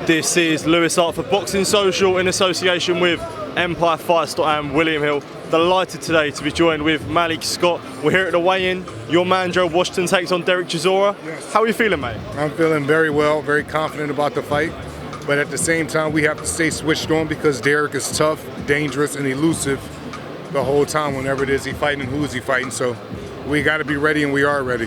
This is Lewis Hart for Boxing Social in association with Empire Fight Store and William Hill. Delighted today to be joined with Malik Scott. We're here at the weigh-in. Your man Gerald Washington takes on Derek Chisora. Yes. How are you feeling, mate? I'm feeling very well, very confident about the fight. But at the same time, we have to stay switched on because Derek is tough, dangerous, and elusive the whole time whenever it is he's fighting and who is he fighting. So we got to be ready, and we are ready.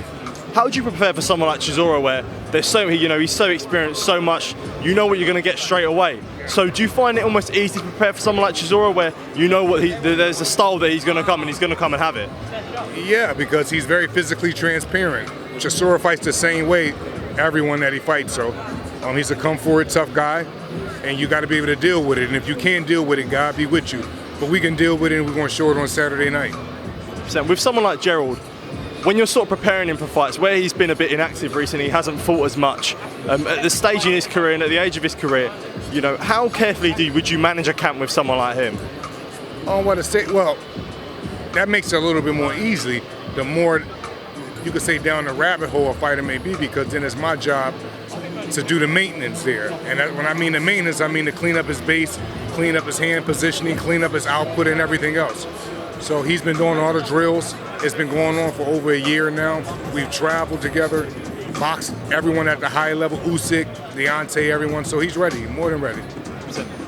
How would you prepare for someone like Chisora, where there's so, he's so experienced, so much, you know what you're going to get straight away? So do you find it almost easy to prepare for someone like Chisora, where you know what there's a style that he's going to come and he's going to come and have it? Yeah, because he's very physically transparent. Chisora fights the same way everyone that he fights. So he's a come-forward, tough guy, and you got to be able to deal with it. And if you can't deal with it, God be with you. But we can deal with it, and we're going to show it on Saturday night. So with someone like Gerald, when you're sort of preparing him for fights, where he's been a bit inactive recently, he hasn't fought as much, at the stage in his career and at the age of his career, how carefully would you manage a camp with someone like him? What to say? Well, that makes it a little bit more easy. The more you could say down the rabbit hole a fighter may be, because then it's my job to do the maintenance there. And when I mean the maintenance, I mean to clean up his base, clean up his hand positioning, clean up his output and everything else. So he's been doing all the drills. It's been going on for over a year now. We've traveled together, boxed everyone at the high level, Usyk, Deontay, everyone. So he's ready, more than ready.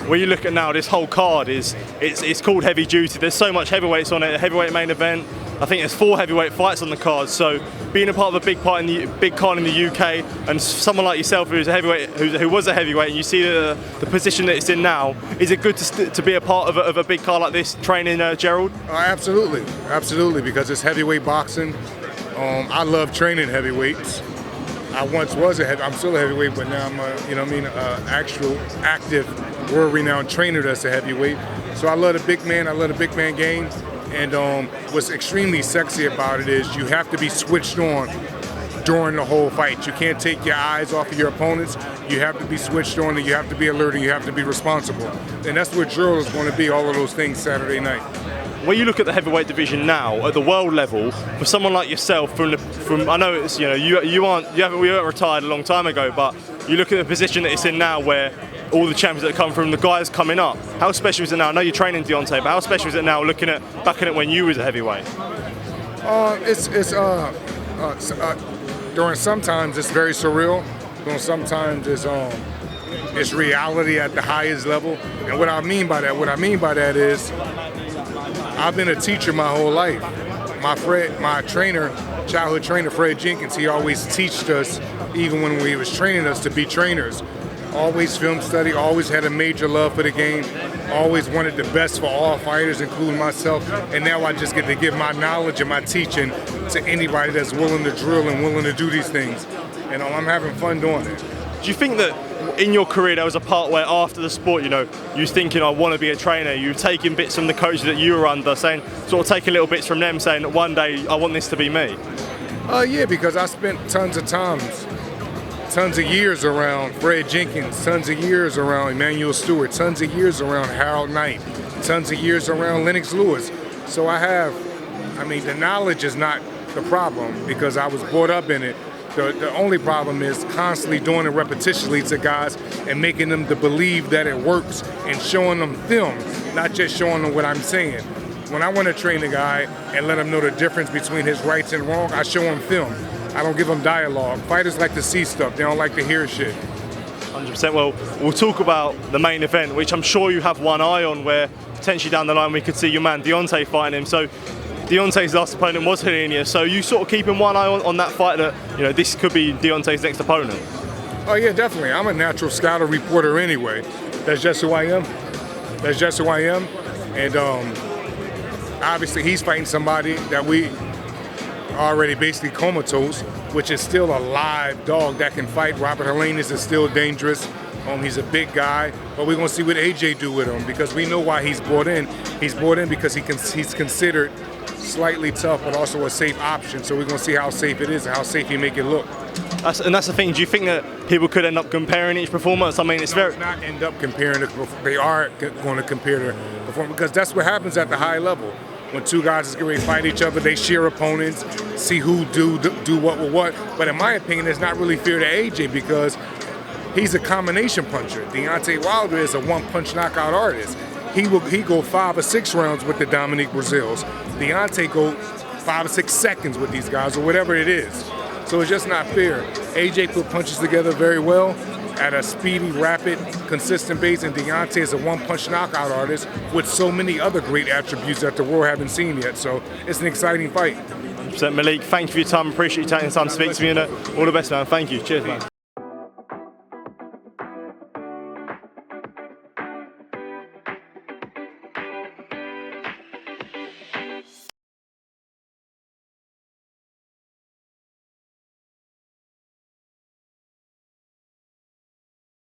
When you look at now, this whole card it's called heavy duty. There's so much heavyweights on it. A heavyweight main event. I think there's 4 heavyweight fights on the card. So being a part of a big card in the UK, and someone like yourself who's a heavyweight, who was a heavyweight, and you see the position that it's in now, is it good to be a part of a big card like this, training Gerald? Absolutely, absolutely, because it's heavyweight boxing. I love training heavyweights. I once was I'm still a heavyweight, but now I'm actual active, world-renowned trainer that's a heavyweight. So I love the big man. I love the big man game. And what's extremely sexy about it is you have to be switched on during the whole fight. You can't take your eyes off of your opponents. You have to be switched on, and you have to be alert, and you have to be responsible. And that's what Gerald is going to be, all of those things Saturday night. When you look at the heavyweight division now, at the world level, for someone like yourself, from I know it's we weren't retired a long time ago, but you look at the position that it's in now, where all the champions that come from, the guys coming up. How special is it now? I know you're training Deontay, but how special is it now back at it when you was a heavyweight? During sometimes it's very surreal. During sometimes it's reality at the highest level. And what I mean by that is I've been a teacher my whole life. My trainer, childhood trainer, Fred Jenkins, he always taught us, even when he was training us, to be trainers. Always film study, always had a major love for the game, always wanted the best for all fighters, including myself. And now I just get to give my knowledge and my teaching to anybody that's willing to drill and willing to do these things. And I'm having fun doing it. Do you think that in your career there was a part where after the sport, you was thinking, I want to be a trainer, you were taking bits from the coaches that you were under, sort of taking little bits from them, saying that one day I want this to be me? Yeah, because I spent tons of years around Fred Jenkins, tons of years around Emmanuel Stewart, tons of years around Harold Knight, tons of years around Lennox Lewis. So the knowledge is not the problem because I was brought up in it. The only problem is constantly doing it repetitionally to guys and making them to believe that it works and showing them film, not just showing them what I'm saying. When I want to train a guy and let him know the difference between his rights and wrong, I show him film. I don't give them dialogue. Fighters like to see stuff. They don't like to hear shit. 100%. Well, we'll talk about the main event, which I'm sure you have one eye on, where potentially down the line we could see your man Deontay fighting him. So Deontay's last opponent was Helenius. So you sort of keeping one eye on that fight that, this could be Deontay's next opponent? Oh yeah, definitely. I'm a natural scouter reporter anyway. That's just who I am. And obviously he's fighting somebody that we already basically comatose, which is still a live dog that can fight. Robert Helenius is still dangerous. He's a big guy, but we're gonna see what AJ do with him because we know why he's brought in. He's brought in because he's considered slightly tough, but also a safe option. So we're gonna see how safe it is and how safe he make it look. That's the thing. Do you think that people could end up comparing each performance? I mean, it's very. Not end up comparing. They are going to compare their performance because that's what happens at the high level. When two guys is going to fight each other, they share opponents, see who do what with what. But in my opinion, it's not really fair to AJ because he's a combination puncher. Deontay Wilder is a one-punch knockout artist. He go 5 or 6 rounds with the Dominique Brazils. Deontay go 5 or 6 seconds with these guys or whatever it is. So it's just not fair. AJ put punches together very well at a speedy, rapid, consistent pace, and Deontay is a one-punch knockout artist with so many other great attributes that the world haven't seen yet. So it's an exciting fight. Malik, thank you for your time. Appreciate you taking the time to speak to me. All the best, man. Thank you. Cheers, man.